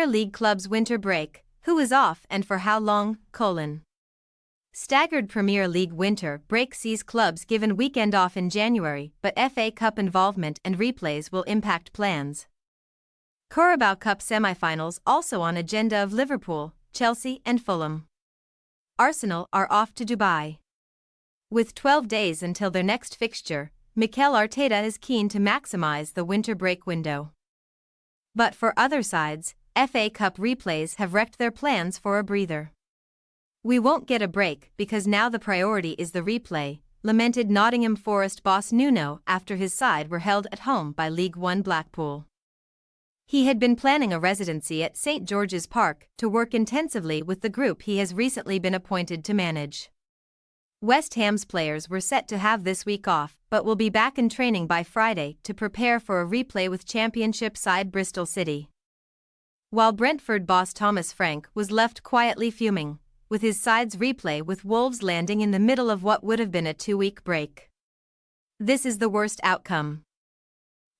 Premier League clubs winter break, who is off and for how long, Staggered Premier League winter break sees clubs given weekend off in January, but FA Cup involvement and replays will impact plans. Carabao Cup semi-finals also on agenda of Liverpool, Chelsea and Fulham. Arsenal are off to Dubai. With 12 days until their next fixture, Mikel Arteta is keen to maximize the winter break window. But for other sides, FA Cup replays have wrecked their plans for a breather. "We won't get a break because now the priority is the replay," lamented Nottingham Forest boss Nuno after his side were held at home by League One Blackpool. He had been planning a residency at St George's Park to work intensively with the group he has recently been appointed to manage. West Ham's players were set to have this week off, but will be back in training by Friday to prepare for a replay with Championship side Bristol City. While Brentford boss Thomas Frank was left quietly fuming, with his side's replay with Wolves landing in the middle of what would have been a 2-week break. "This is the worst outcome.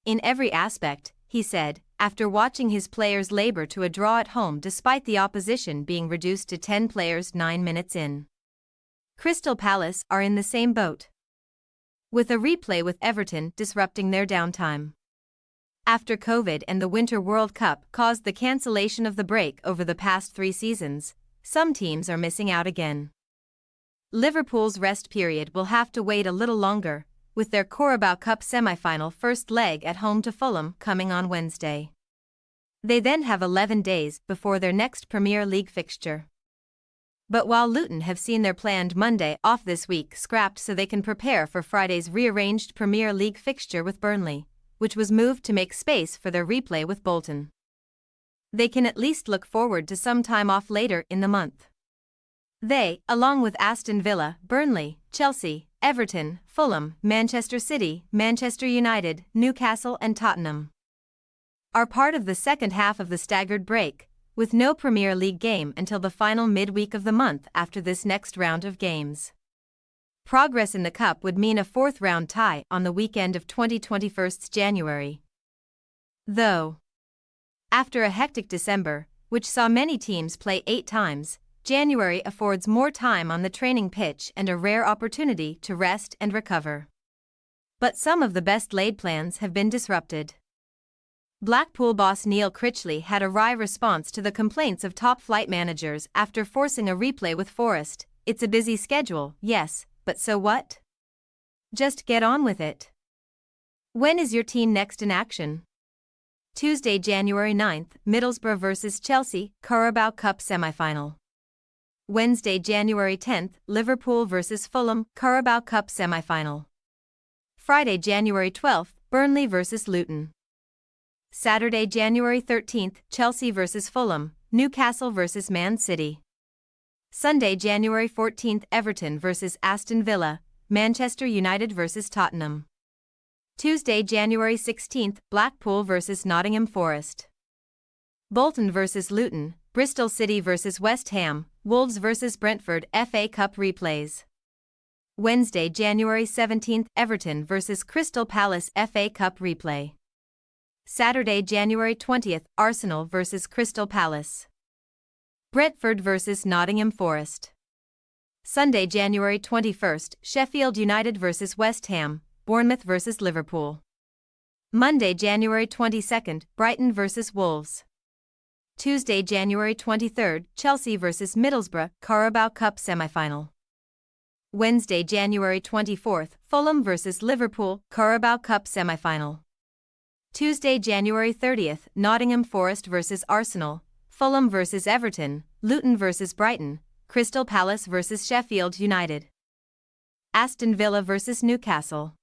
In every aspect," he said, after watching his players labor to a draw at home despite the opposition being reduced to 10 players 9 minutes in. Crystal Palace are in the same boat, with a replay with Everton disrupting their downtime. After COVID and the Winter World Cup caused the cancellation of the break over the past 3 seasons, some teams are missing out again. Liverpool's rest period will have to wait a little longer, with their Carabao Cup semi-final first leg at home to Fulham coming on Wednesday. They then have 11 days before their next Premier League fixture. But while Luton have seen their planned Monday off this week scrapped so they can prepare for Friday's rearranged Premier League fixture with Burnley, which was moved to make space for their replay with Bolton, they can at least look forward to some time off later in the month. They, along with Aston Villa, Burnley, Chelsea, Everton, Fulham, Manchester City, Manchester United, Newcastle and Tottenham, are part of the second half of the staggered break, with no Premier League game until the final midweek of the month after this next round of games. Progress in the Cup would mean a 4th-round tie on the weekend of 2021's January. Though, after a hectic December, which saw many teams play 8 times, January affords more time on the training pitch and a rare opportunity to rest and recover. But some of the best-laid plans have been disrupted. Blackpool boss Neil Critchley had a wry response to the complaints of top-flight managers after forcing a replay with Forest. "It's a busy schedule, yes, but so what? Just get on with it." When is your team next in action? Tuesday, January 9th, Middlesbrough vs Chelsea, Carabao Cup semi-final. Wednesday, January 10th, Liverpool vs Fulham, Carabao Cup semi-final. Friday, January 12th, Burnley vs Luton. Saturday, January 13th, Chelsea vs Fulham, Newcastle vs Man City. Sunday, January 14th, Everton vs Aston Villa, Manchester United vs Tottenham. Tuesday, January 16th, Blackpool vs Nottingham Forest. Bolton vs Luton, Bristol City vs West Ham, Wolves vs Brentford FA Cup replays. Wednesday, January 17th, Everton vs Crystal Palace FA Cup replay. Saturday, January 20th, Arsenal vs Crystal Palace. Brentford vs Nottingham Forest. Sunday, January 21st, Sheffield United vs West Ham, Bournemouth vs Liverpool. Monday, January 22nd, Brighton vs Wolves. Tuesday, January 23rd, Chelsea vs Middlesbrough, Carabao Cup semi-final. Wednesday, January 24th, Fulham vs Liverpool, Carabao Cup semi-final. Tuesday, January 30th, Nottingham Forest vs Arsenal, Fulham vs Everton, Luton vs Brighton, Crystal Palace vs Sheffield United. Aston Villa vs Newcastle.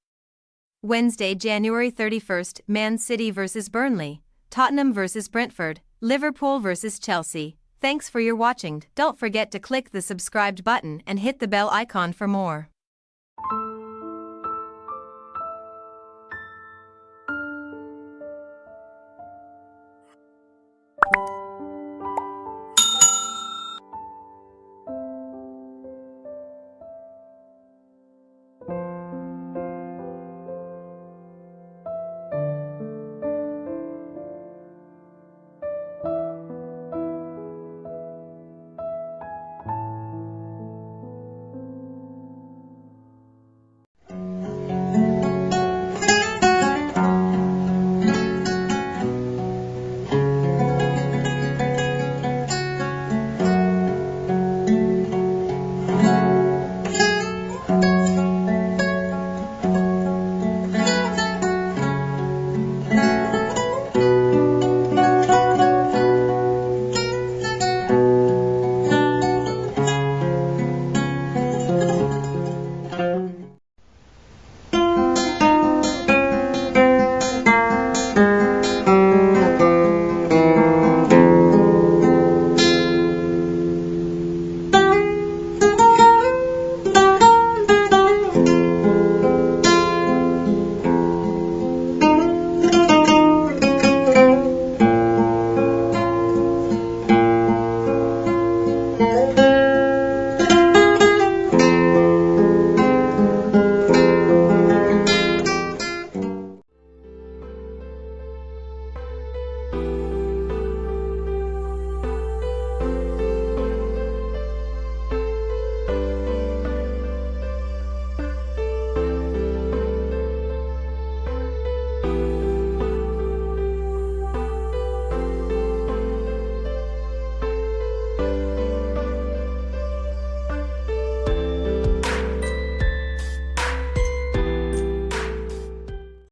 Wednesday, January 31st, Man City vs Burnley, Tottenham vs Brentford, Liverpool vs Chelsea. Thanks for your watching. Don't forget to click the subscribed button and hit the bell icon for more.